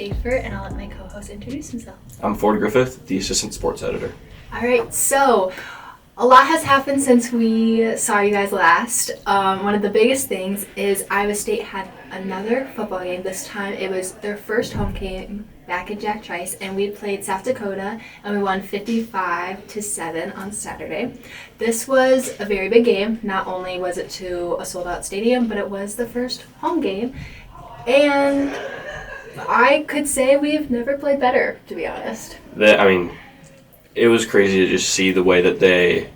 Schaefer, and I'll let my co-host introduce himself. I'm Ford Griffith, the assistant sports editor. All right, so a lot has happened since we saw you guys last. One of the biggest things is Iowa State had another football game. This time it was their first home game back at Jack Trice, and we played South Dakota, and we won 55-7 on Saturday. This was a very big game. Not only was it to a sold-out stadium, but it was the first home game, and I could say we've never played better, to be honest. It was crazy to just see the way that they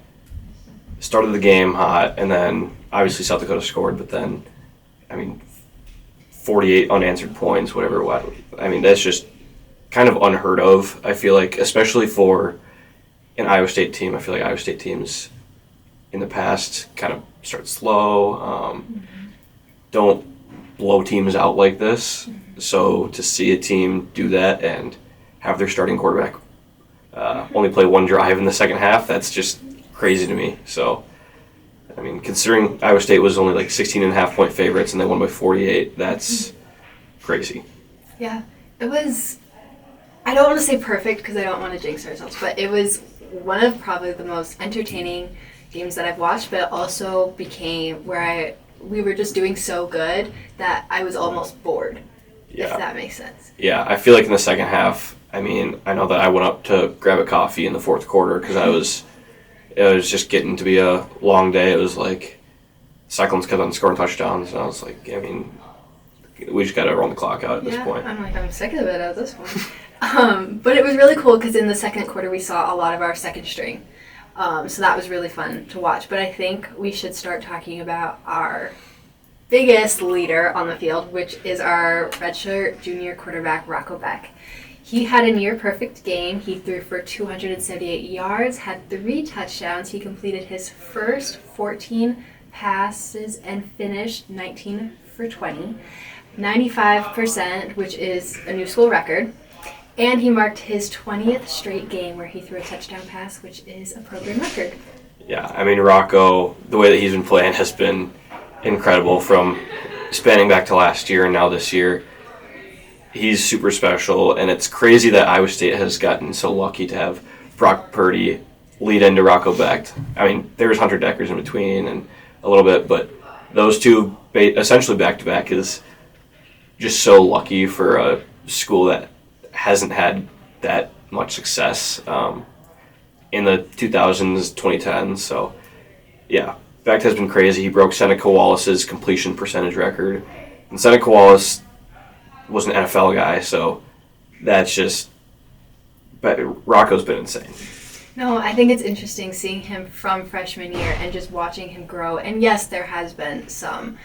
started the game hot, and then obviously South Dakota scored, but then, 48 unanswered points, whatever. That's just kind of unheard of, I feel like, especially for an Iowa State team. I feel like Iowa State teams in the past kind of start slow, don't blow teams out like this. So to see a team do that and have their starting quarterback only play one drive in the second half, that's just crazy to me. So, considering Iowa State was only like 16.5-point favorites and they won by 48, that's crazy. Yeah, it was, I don't want to say perfect because I don't want to jinx ourselves, but it was one of probably the most entertaining games that I've watched, but it also became where we were just doing so good that I was almost bored, if that makes sense. Yeah, I feel like in the second half, I know that I went up to grab a coffee in the fourth quarter because it was just getting to be a long day. It was like Cyclones kept on scoring touchdowns, and I was like, we just got to run the clock out at this point. I'm sick of it at this point. But it was really cool because in the second quarter we saw a lot of our second string. So that was really fun to watch. But I think we should start talking about our biggest leader on the field, which is our redshirt junior quarterback, Rocco Beck. He had a near-perfect game. He threw for 278 yards, had 3 touchdowns. He completed his first 14 passes and finished 19 for 20, 95%, which is a new school record. And he marked his 20th straight game where he threw a touchdown pass, which is a program record. Yeah, Rocco, the way that he's been playing has been incredible from spanning back to last year and now this year. He's super special, and it's crazy that Iowa State has gotten so lucky to have Brock Purdy lead into Rocco Becht. There's Hunter Deckers in between and a little bit, but those two essentially back-to-back is just so lucky for a school that hasn't had that much success in the 2000s, 2010s. So, yeah, Becht has been crazy. He broke Seneca Wallace's completion percentage record, and Seneca Wallace was an NFL guy, so that's just, but Rocco's been insane. No, I think it's interesting seeing him from freshman year and just watching him grow. And yes, there has been some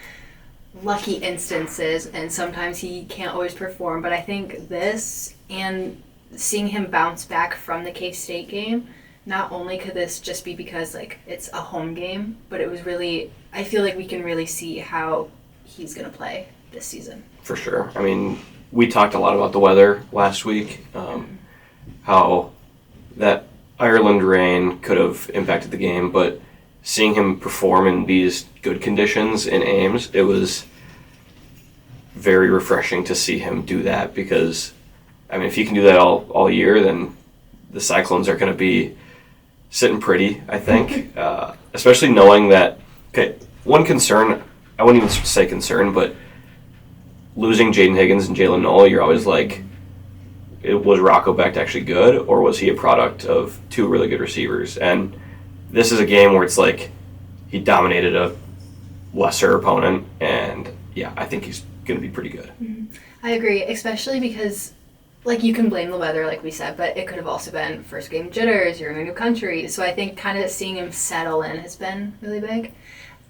lucky instances, and sometimes he can't always perform, but I think this and seeing him bounce back from the K-State game, not only could this just be because it's a home game, but it was really, I feel like we can really see how he's going to play this season. For sure. We talked a lot about the weather last week, how that Ireland rain could have impacted the game, but seeing him perform in these good conditions in Ames, it was very refreshing to see him do that because, if he can do that all year, then the Cyclones are going to be sitting pretty, I think, especially knowing that, one concern, I wouldn't even say concern, but losing Jaden Higgins and Jalen Noel, you're always like, was Rocco Becht actually good, or was he a product of 2 really good receivers? And this is a game where it's like he dominated a lesser opponent, and I think he's going to be pretty good. I agree, especially because you can blame the weather, like we said, but it could have also been first game jitters, you're in a new country. So I think kind of seeing him settle in has been really big.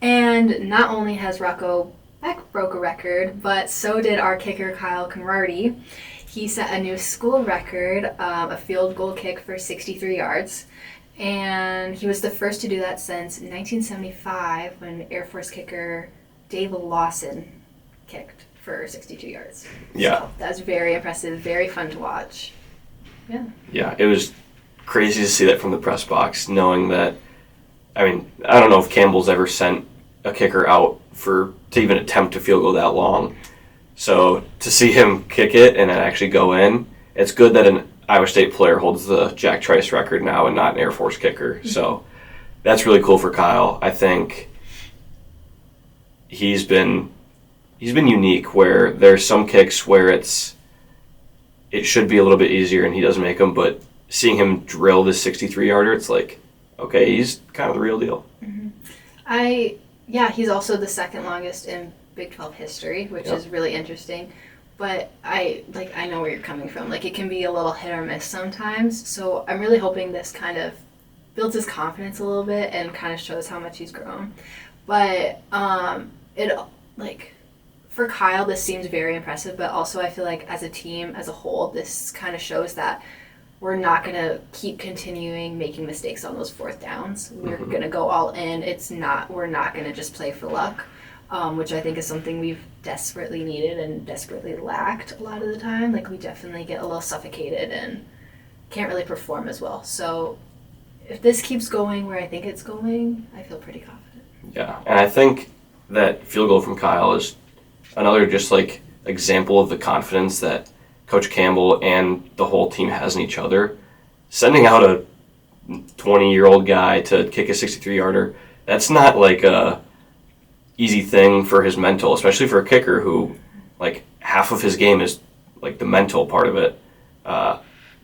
And not only has Rocco Beck broke a record, but so did our kicker Kyle Conrarty. He set a new school record, a field goal kick for 63 yards, and he was the first to do that since 1975 when Air Force kicker Dave Lawson kicked for 62 yards. Yeah. So that was very impressive, very fun to watch. Yeah. Yeah, it was crazy to see that from the press box, knowing that, I don't know if Campbell's ever sent a kicker out to even attempt a field goal that long, So to see him kick it and it actually go in, it's good that an Iowa State player holds the Jack Trice record now and not an Air Force kicker. So that's really cool for Kyle. I think he's been unique where there's some kicks where it should be a little bit easier and he doesn't make them, but seeing him drill this 63-yarder, it's like, okay, he's kind of the real deal. He's also the second longest in Big 12 history, which is really interesting. But I know where you're coming from. Like, it can be a little hit or miss sometimes. So I'm really hoping this kind of builds his confidence a little bit and kind of shows how much he's grown. But for Kyle, this seems very impressive. But also, I feel like as a team, as a whole, this kind of shows that we're not going to keep continuing making mistakes on those fourth downs. We're going to go all in. We're not going to just play for luck. Which I think is something we've desperately needed and desperately lacked a lot of the time. Like, we definitely get a little suffocated and can't really perform as well. So if this keeps going where I think it's going, I feel pretty confident. Yeah, and I think that field goal from Kyle is another just like example of the confidence that Coach Campbell and the whole team has in each other. Sending out a 20-year-old guy to kick a 63-yarder, that's not like a easy thing for his mental, especially for a kicker who, like, half of his game is, like, the mental part of it.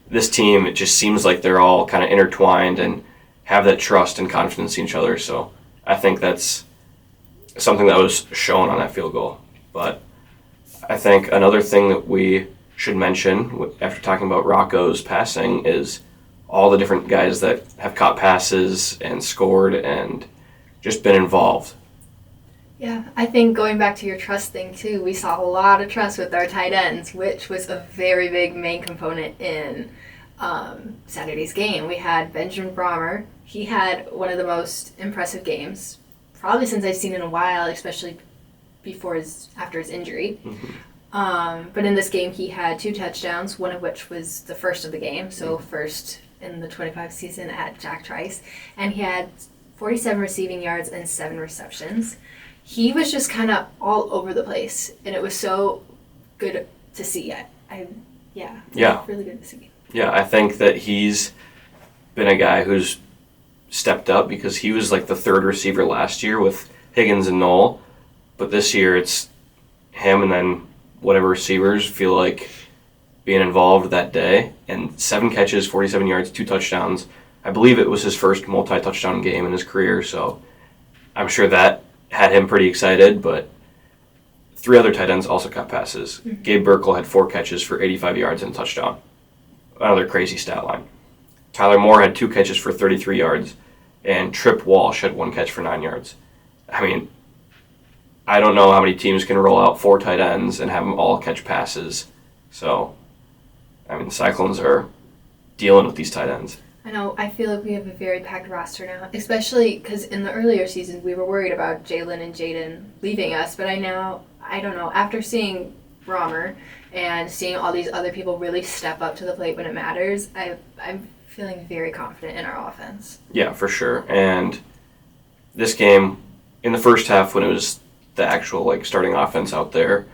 This team, it just seems like they're all kind of intertwined and have that trust and confidence in each other. So I think that's something that was shown on that field goal. But I think another thing that we should mention after talking about Rocco's passing is all the different guys that have caught passes and scored and just been involved. Yeah, I think going back to your trust thing too, we saw a lot of trust with our tight ends, which was a very big main component in Saturday's game. We had Benjamin Brommer. He had one of the most impressive games, probably since I've seen in a while, especially after his injury. But in this game, he had 2 touchdowns, one of which was the first of the game, so first in the 25 season at Jack Trice, and he had 47 receiving yards and 7 receptions. He was just kind of all over the place, and it was so good to see. Really good to see. Yeah, I think that he's been a guy who's stepped up because he was like the third receiver last year with Higgins and Knoll, but this year it's him and then whatever receivers feel like being involved that day, and 7 catches, 47 yards, 2 touchdowns. I believe it was his first multi-touchdown game in his career, so I'm sure that had him pretty excited, but 3 other tight ends also caught passes. Gabe Burkle had 4 catches for 85 yards and a touchdown. Another crazy stat line. Tyler Moore had 2 catches for 33 yards, and Tripp Walsh had 1 catch for 9 yards. I mean, I don't know how many teams can roll out 4 tight ends and have them all catch passes. So, I mean, the Cyclones are dealing with these tight ends. I know, I feel like we have a very packed roster now, especially because in the earlier seasons we were worried about Jalen and Jaden leaving us, but I don't know, after seeing Brommer and seeing all these other people really step up to the plate when it matters, I'm feeling very confident in our offense. Yeah, for sure. And this game, in the first half when it was the actual like starting offense out there,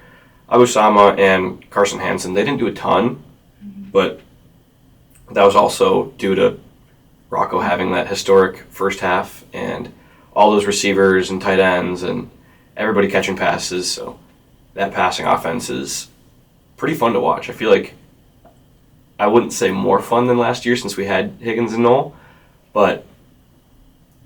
Abusama and Carson Hansen, they didn't do a ton, but that was also due to Rocco having that historic first half and all those receivers and tight ends and everybody catching passes. So that passing offense is pretty fun to watch. I feel like I wouldn't say more fun than last year since we had Higgins and Knoll, but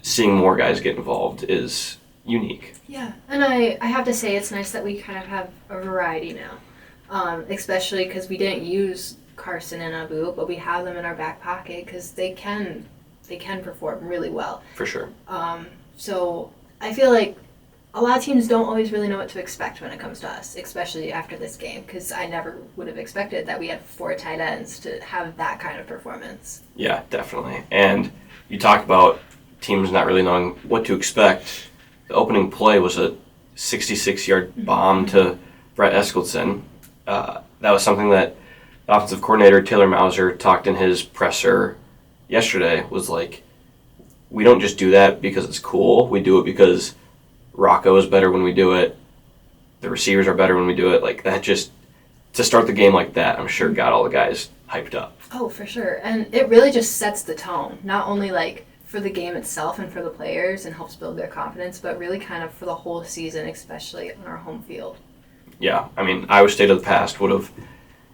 seeing more guys get involved is unique. Yeah, and I have to say it's nice that we kind of have a variety now, especially because we didn't use Carson and Abu, but we have them in our back pocket because they can perform really well. For sure. So I feel like a lot of teams don't always really know what to expect when it comes to us, especially after this game, because I never would have expected that we had 4 tight ends to have that kind of performance. Yeah, definitely. And you talk about teams not really knowing what to expect. The opening play was a 66-yard bomb to Brett Eskildsen. That was something that the offensive coordinator, Taylor Mauser, talked in his presser yesterday, was like, we don't just do that because it's cool. We do it because Rocco is better when we do it. The receivers are better when we do it. Like, that just, to start the game like that, I'm sure got all the guys hyped up. Oh, for sure. And it really just sets the tone, not only like for the game itself and for the players and helps build their confidence, but really kind of for the whole season, especially on our home field. Yeah, I mean, Iowa State of the past would have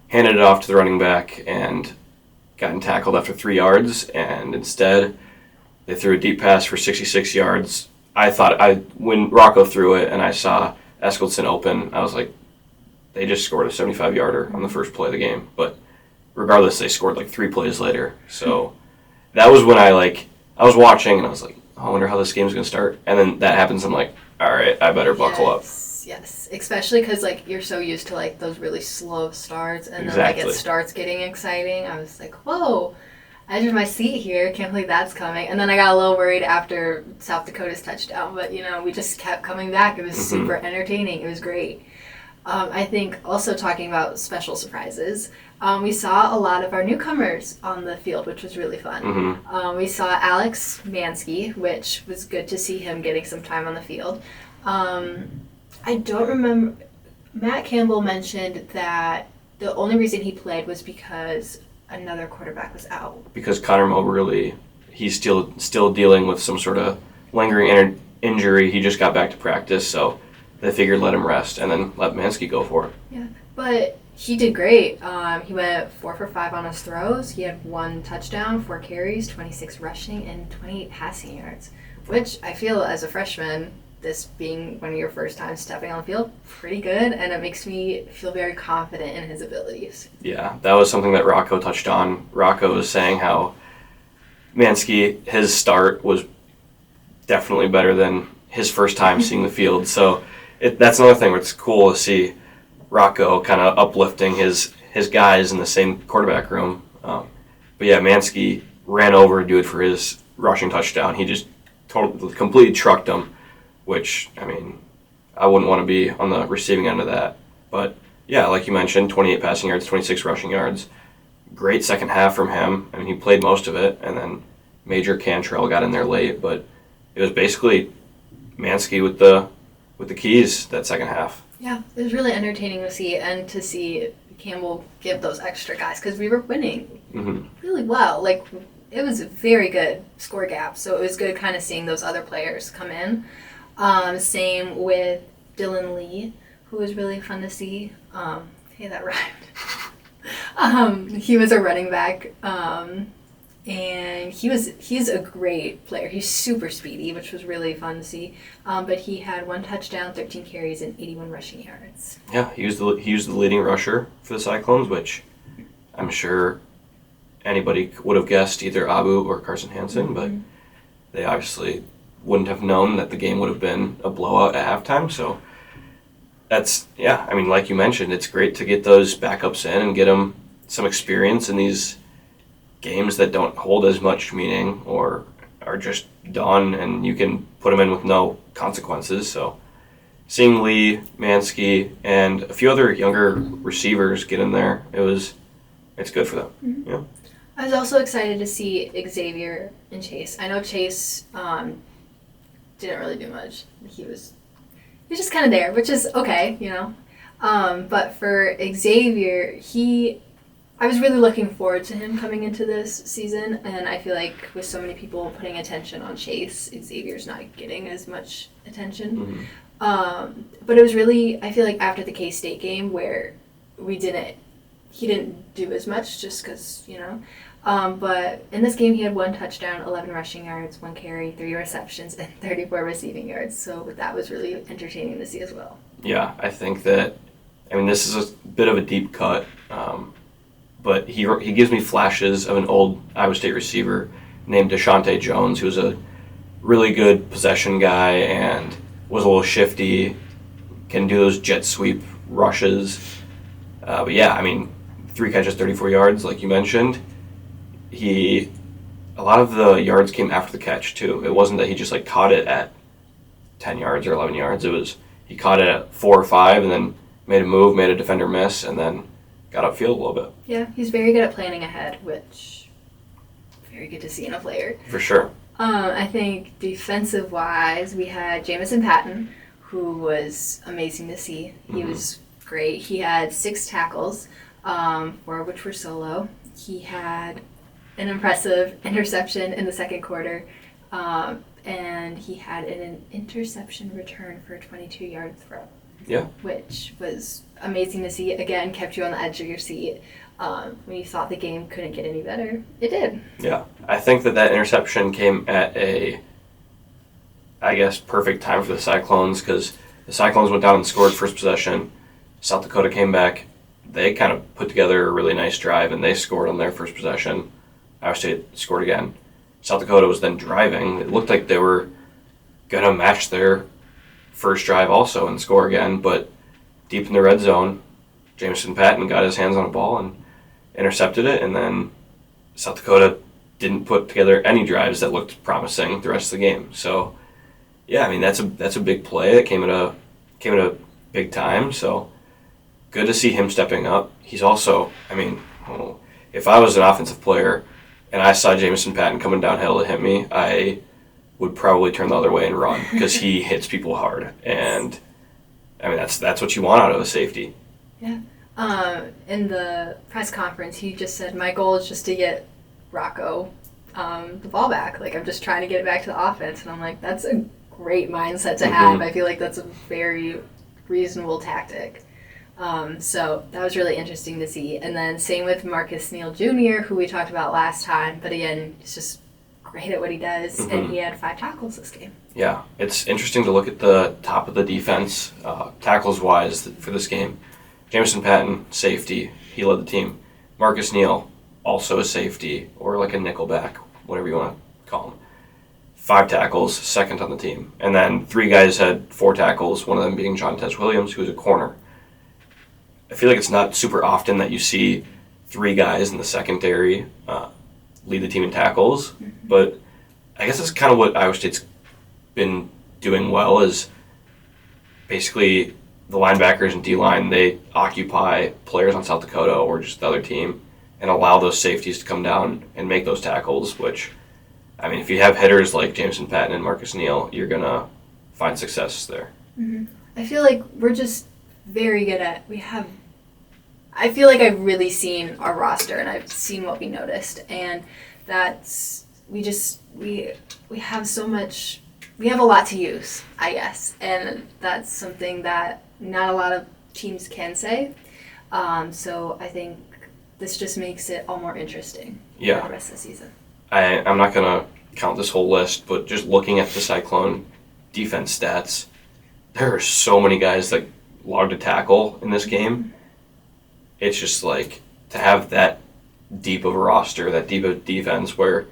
handed it off to the running back and gotten tackled after 3 yards, and instead they threw a deep pass for 66 yards. I thought, when Rocco threw it and I saw Eskildson open, I was like, they just scored a 75-yarder on the first play of the game. But regardless, they scored like 3 plays later. So that was when I was watching and I was like, oh, I wonder how this game's going to start. And then that happens, I'm like, all right, I better buckle up. Yes, especially because like you're so used to like those really slow starts, and Exactly. then like it starts getting exciting. I was like, whoa, edge of my seat here. Can't believe that's coming. And then I got a little worried after South Dakota's touchdown, but we just kept coming back. It was super entertaining. It was great. I think also talking about special surprises, we saw a lot of our newcomers on the field, which was really fun. We saw Alex Mansky, which was good to see him getting some time on the field. I don't remember. Matt Campbell mentioned that the only reason he played was because another quarterback was out. Because Connor Moberly, he's still dealing with some sort of lingering injury. He just got back to practice, so they figured let him rest and then let Mansky go for it. Yeah, but he did great. He went 4 for 5 on his throws. He had 1 touchdown, 4 carries, 26 rushing, and 28 passing yards, which I feel as a freshman, this being one of your first times stepping on the field, pretty good, and it makes me feel very confident in his abilities. Yeah, that was something that Rocco touched on. Rocco was saying how Mansky, his start was definitely better than his first time seeing the field. So that's another thing where it's cool to see Rocco kind of uplifting his guys in the same quarterback room. But yeah, Mansky ran over dude for his rushing touchdown. He just completely trucked him, which, I mean, I wouldn't want to be on the receiving end of that. But yeah, like you mentioned, 28 passing yards, 26 rushing yards. Great second half from him. I mean, he played most of it, and then Major Cantrell got in there late, but it was basically Mansky with the keys that second half. Yeah, it was really entertaining to see, and to see Campbell give those extra guys, because we were winning really well. Like, it was a very good score gap, so it was good kind of seeing those other players come in. Same with Dylan Lee, who was really fun to see. Hey, that rhymed. He was a running back, and he's a great player. He's super speedy, which was really fun to see. But he had 1 touchdown, 13 carries, and 81 rushing yards. Yeah, he was the leading rusher for the Cyclones, which I'm sure anybody would have guessed either Abu or Carson Hansen, but they obviously wouldn't have known that the game would have been a blowout at halftime. So I mean, like you mentioned, it's great to get those backups in and get them some experience in these games that don't hold as much meaning or are just done, and you can put them in with no consequences. So seeing Lee, Mansky, and a few other younger receivers get in there, it's good for them. Yeah. I was also excited to see Xavier and Chase. I know Chase didn't really do much. He was just kind of there, which is okay, But for Xavier, I was really looking forward to him coming into this season, and I feel like with so many people putting attention on Chase, Xavier's not getting as much attention. But it was really, I feel like after the K-State game where he didn't do as much just because, but in this game he had 1 touchdown, 11 rushing yards, 1 carry, 3 receptions, and 34 receiving yards. So that was really entertaining to see as well. Yeah, I think that, this is a bit of a deep cut, but he gives me flashes of an old Iowa State receiver named Deshaunte Jones, who's a really good possession guy and was a little shifty, can do those jet sweep rushes. But yeah, 3 catches, 34 yards, like you mentioned. A lot of the yards came after the catch too. It wasn't that he just caught it at 10 yards or 11 yards. It was he caught it at 4 or 5 and then made a move, made a defender miss, and then got upfield a little bit. Yeah, he's very good at planning ahead, which very good to see in a player. For sure. I think defensive-wise, we had Jamison Patton, who was amazing to see. He was great. He had 6 tackles, 4 of which were solo. He had an impressive interception in the second quarter, and he had an interception return for a 22-yard throw. Yeah. Which was amazing to see. Again, kept you on the edge of your seat. When you thought the game couldn't get any better, it did. Yeah. I think that interception came at a, I guess, perfect time for the Cyclones, because the Cyclones went down and scored first possession. South Dakota came back. They kind of put together a really nice drive, and they scored on their first possession. Iowa State scored again. South Dakota was then driving. It looked like they were going to match their first drive also and score again, but deep in the red zone, Jameson Patton got his hands on a ball and intercepted it, and then South Dakota didn't put together any drives that looked promising the rest of the game. So, yeah, I mean, that's a big play that came at a big time. So, good to see him stepping up. He's also, I mean, if I was an offensive player and I saw Jameson Patton coming downhill to hit me, I would probably turn the other way and run, because he hits people hard. And, I mean, that's what you want out of a safety. Yeah. In the press conference, he just said, my goal is just to get Rocco the ball back. Like, I'm just trying to get it back to the offense. And I'm like, that's a great mindset to have. I feel like that's a very reasonable tactic. So that was really interesting to see. And then same with Marcus Neal Jr., who we talked about last time. But again, he's just great at what he does. And he had 5 tackles this game. Yeah, it's interesting to look at the top of the defense, tackles-wise, for this game. Jameson Patton, safety. He led the team. Marcus Neal, also a safety, or like a nickelback, whatever you want to call him. 5 tackles, second on the team. And then 3 guys had 4 tackles, one of them being Jontez Williams, who was a corner. I feel like it's not super often that you see 3 guys in the secondary lead the team in tackles, but I guess that's kind of what Iowa State's been doing well, is basically the linebackers and D-line, they occupy players on South Dakota or just the other team and allow those safeties to come down and make those tackles, which, I mean, if you have hitters like Jameson Patton and Marcus Neal, you're going to find success there. I feel like we're just very good at, I feel like I've really seen our roster and I've seen what we noticed, and that's, we have so much, we have a lot to use, I guess, and that's something that not a lot of teams can say. So I think this just makes it all more interesting for the rest of the season. I'm not going to count this whole list, but just looking at the Cyclone defense stats, there are so many guys that logged a tackle in this game. It's just like, to have that deep of a roster, that deep of defense, where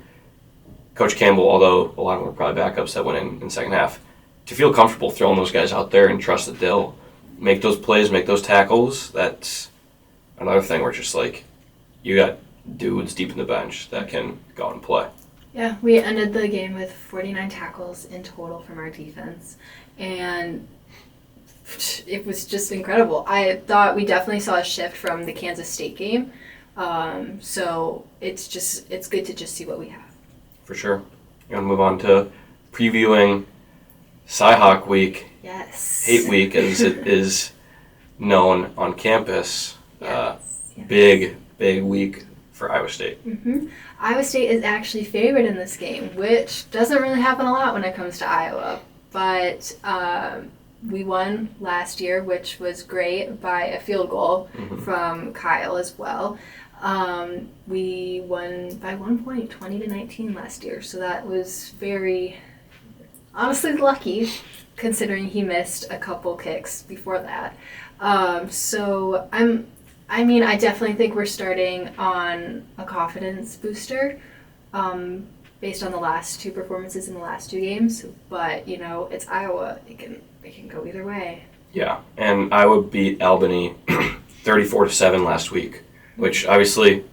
Coach Campbell, although a lot of them were probably backups that went in the second half, to feel comfortable throwing those guys out there and trust that they'll make those plays, make those tackles, that's another thing where it's just like, you got dudes deep in the bench that can go out and play. Yeah, we ended the game with 49 tackles in total from our defense, and it was just incredible. I thought we definitely saw a shift from the Kansas State game, so it's good to just see what we have. For sure. We're going to move on to previewing CyHawk Week. Yes. Hate Week, as it is known on campus. Yes. Big week for Iowa State. Iowa State is actually favored in this game, which doesn't really happen a lot when it comes to Iowa. But we won last year, which was great, by a field goal from Kyle as well. We won by 1 point, 20-19 last year. So that was very, honestly, lucky, considering he missed a couple kicks before that. So I definitely think we're starting on a confidence booster, based on the last 2 performances in the last 2 games. But, it's Iowa. It can go either way. Yeah, and Iowa beat Albany 34-7 last week, which obviously,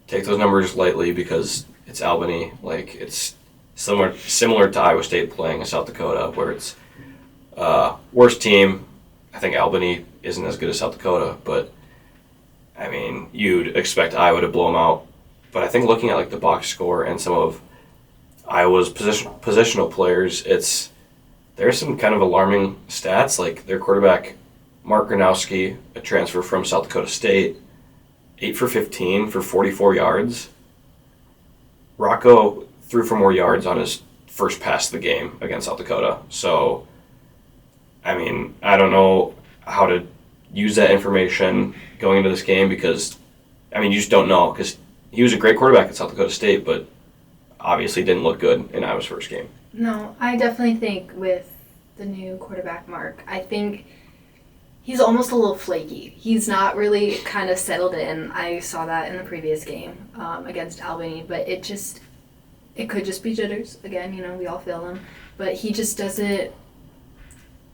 take those numbers lightly because it's Albany. Like, it's similar to Iowa State playing South Dakota, where it's worst team. I think Albany isn't as good as South Dakota, but I mean, you'd expect Iowa to blow them out. But I think looking at like the box score and some of Iowa's positional players, it's there's some kind of alarming stats. Like their quarterback, Mark Gronowski, a transfer from South Dakota State, 8 for 15 for 44 yards. Rocco threw for more yards on his first pass of the game against South Dakota. So, I mean, I don't know how to use that information going into this game because, I mean, you just don't know because he was a great quarterback at South Dakota State, but obviously didn't look good in Iowa's first game. No, I definitely think with the new quarterback, Mark, I think he's almost a little flaky. He's not really kind of settled in. I saw that in the previous game against Albany, but it could just be jitters. Again, we all feel them. But he just doesn't,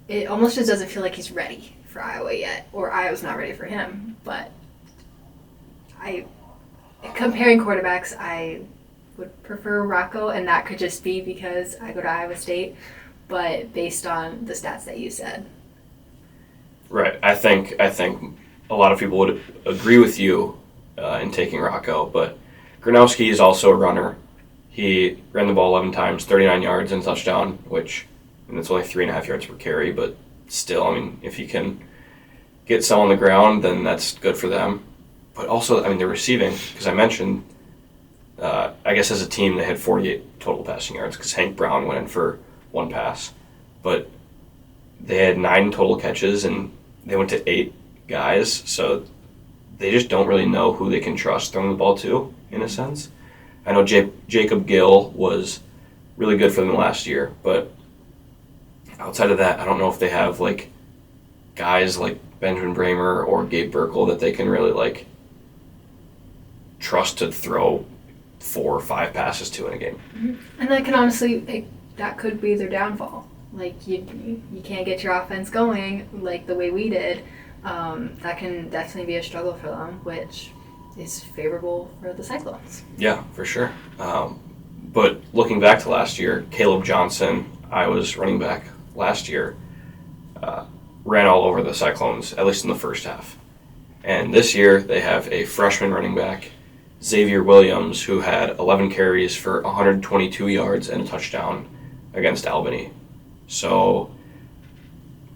it almost just doesn't feel like he's ready for Iowa yet, or Iowa's not ready for him. But comparing quarterbacks, I would prefer Rocco, and that could just be because I go to Iowa State, but based on the stats that you said. Right. I think a lot of people would agree with you in taking Rocco, but Gronowski is also a runner. He ran the ball 11 times, 39 yards and a touchdown, which, and it's only 3.5 yards per carry, but still, I mean, if you can get some on the ground, then that's good for them. But also, I mean, they're receiving, because I mentioned, I guess as a team, they had 48 total passing yards, because Hank Brown went in for one pass. But they had 9 total catches, and they went to 8 guys, so they just don't really know who they can trust throwing the ball to, in a sense. I know Jacob Gill was really good for them last year, but outside of that, I don't know if they have, like, guys like Benjamin Bramer or Gabe Burkle that they can really, like, trust to throw 4 or 5 passes to in a game. Mm-hmm. And that can honestly, that could be their downfall. Like, you can't get your offense going like the way we did. That can definitely be a struggle for them, which is favorable for the Cyclones. Yeah, for sure. But looking back to last year, Caleb Johnson, Iowa's running back last year, ran all over the Cyclones, at least in the first half. And this year, they have a freshman running back, Xavier Williams, who had 11 carries for 122 yards and a touchdown against Albany. So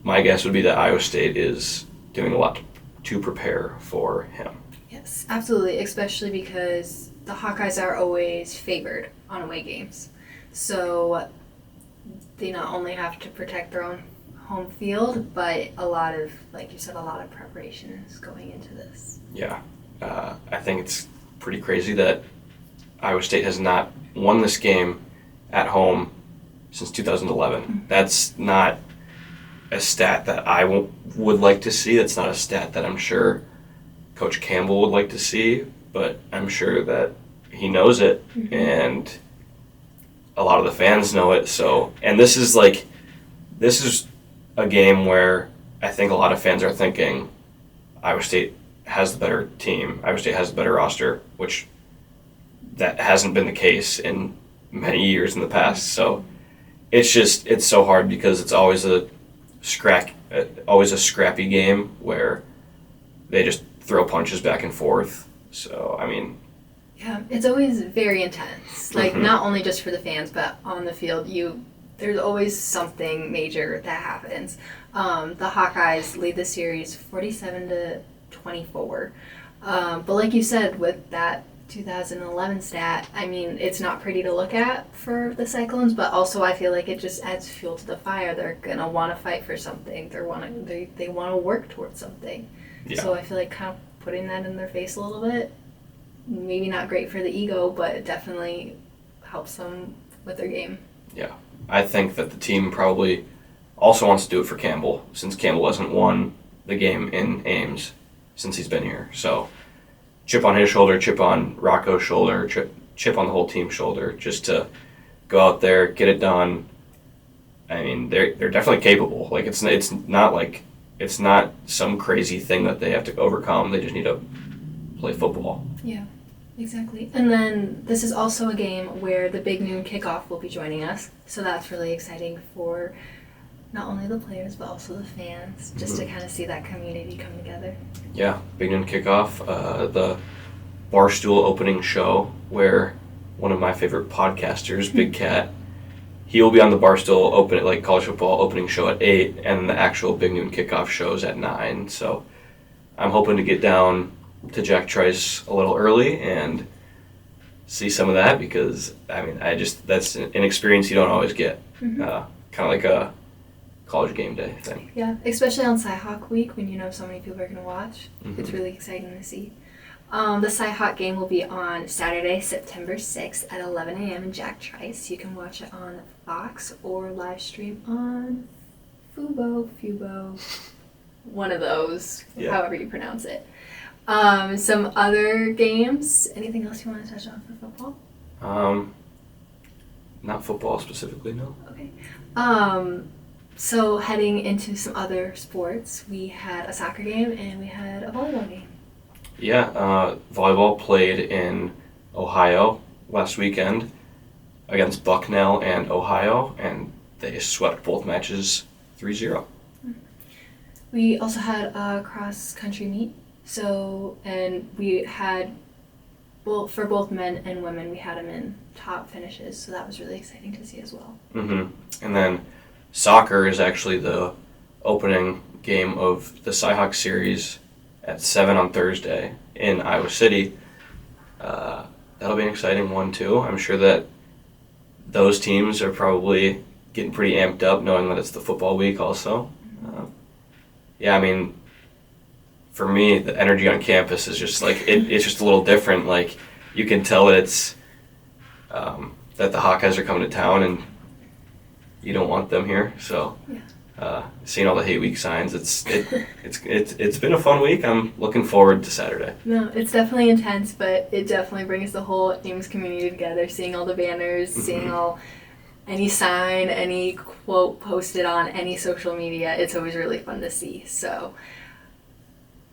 my guess would be that Iowa State is doing a lot to prepare for him. Yes, absolutely, especially because the Hawkeyes are always favored on away games. So they not only have to protect their own home field, but a lot of, like you said, a lot of preparation is going into this. Yeah, I think it's pretty crazy that Iowa State has not won this game at home since 2011. Mm-hmm. That's not a stat that I would like to see. That's not a stat that I'm sure Coach Campbell would like to see, but I'm sure that he knows it, mm-hmm. and a lot of the fans know it. So, and this is a game where I think a lot of fans are thinking Iowa State has the better team. Iowa State has the better roster, which that hasn't been the case in many years in the past. So it's so hard because it's always a scrappy game where they just throw punches back and forth. So, I mean... Yeah, it's always very intense. Like, mm-hmm. not only just for the fans, but on the field, there's always something major that happens. The Hawkeyes lead the series 47-24. But like you said, with that 2011 stat, I mean, it's not pretty to look at for the Cyclones, but also I feel like it just adds fuel to the fire. They're gonna want to fight for something. They want to work towards something. Yeah. So I feel like kind of putting that in their face a little bit, maybe not great for the ego, but it definitely helps them with their game. Yeah. I think that the team probably also wants to do it for Campbell, since Campbell hasn't won the game in Ames since he's been here. So chip on his shoulder, chip on Rocco's shoulder, chip on the whole team's shoulder, just to go out there, get it done. I mean, they're definitely capable. Like, it's not some crazy thing that they have to overcome. They just need to play football. Yeah, exactly. And then this is also a game where the big noon kickoff will be joining us. So that's really exciting for not only the players, but also the fans, just mm-hmm. to kind of see that community come together. Yeah, big noon kickoff, the Barstool opening show, where one of my favorite podcasters, Big Cat, he will be on the Barstool college football opening show at 8, and the actual Big Noon kickoff shows at 9. So I'm hoping to get down to Jack Trice a little early and see some of that, because that's an experience you don't always get. Mm-hmm. Kind of like a college game day thing. Yeah, especially on CyHawk week when you know so many people are going to watch. Mm-hmm. It's really exciting to see. The CyHawk game will be on Saturday, September 6th at 11 a.m. in Jack Trice. You can watch it on Fox or live stream on Fubo, one of those, however you pronounce it. Some other games. Anything else you want to touch on for football? Not football specifically, no. Okay. So heading into some other sports, we had a soccer game and we had a volleyball game. Yeah, volleyball played in Ohio last weekend against Bucknell and Ohio, and they swept both matches 3-0. We also had a cross-country meet. And we had, for both men and women, we had them in top finishes, so that was really exciting to see as well. Mm-hmm. And then soccer is actually the opening game of the CyHawk series at 7 on Thursday in Iowa City. That'll be an exciting one too. I'm sure that those teams are probably getting pretty amped up knowing that it's the football week also. For me, the energy on campus is just it's just a little different. Like, you can tell that it's that the Hawkeyes are coming to town and you don't want them here. So seeing all the hate week signs, it's been a fun week. I'm looking forward to Saturday. No, it's definitely intense, but it definitely brings the whole Ames community together. Seeing all the banners, Mm-hmm. seeing any sign, any quote posted on any social media, it's always really fun to see. So,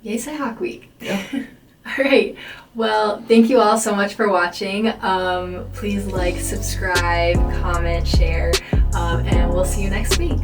yay CyHawk week. Yeah. All right. Well, thank you all so much for watching. Please like, subscribe, comment, share, and we'll see you next week.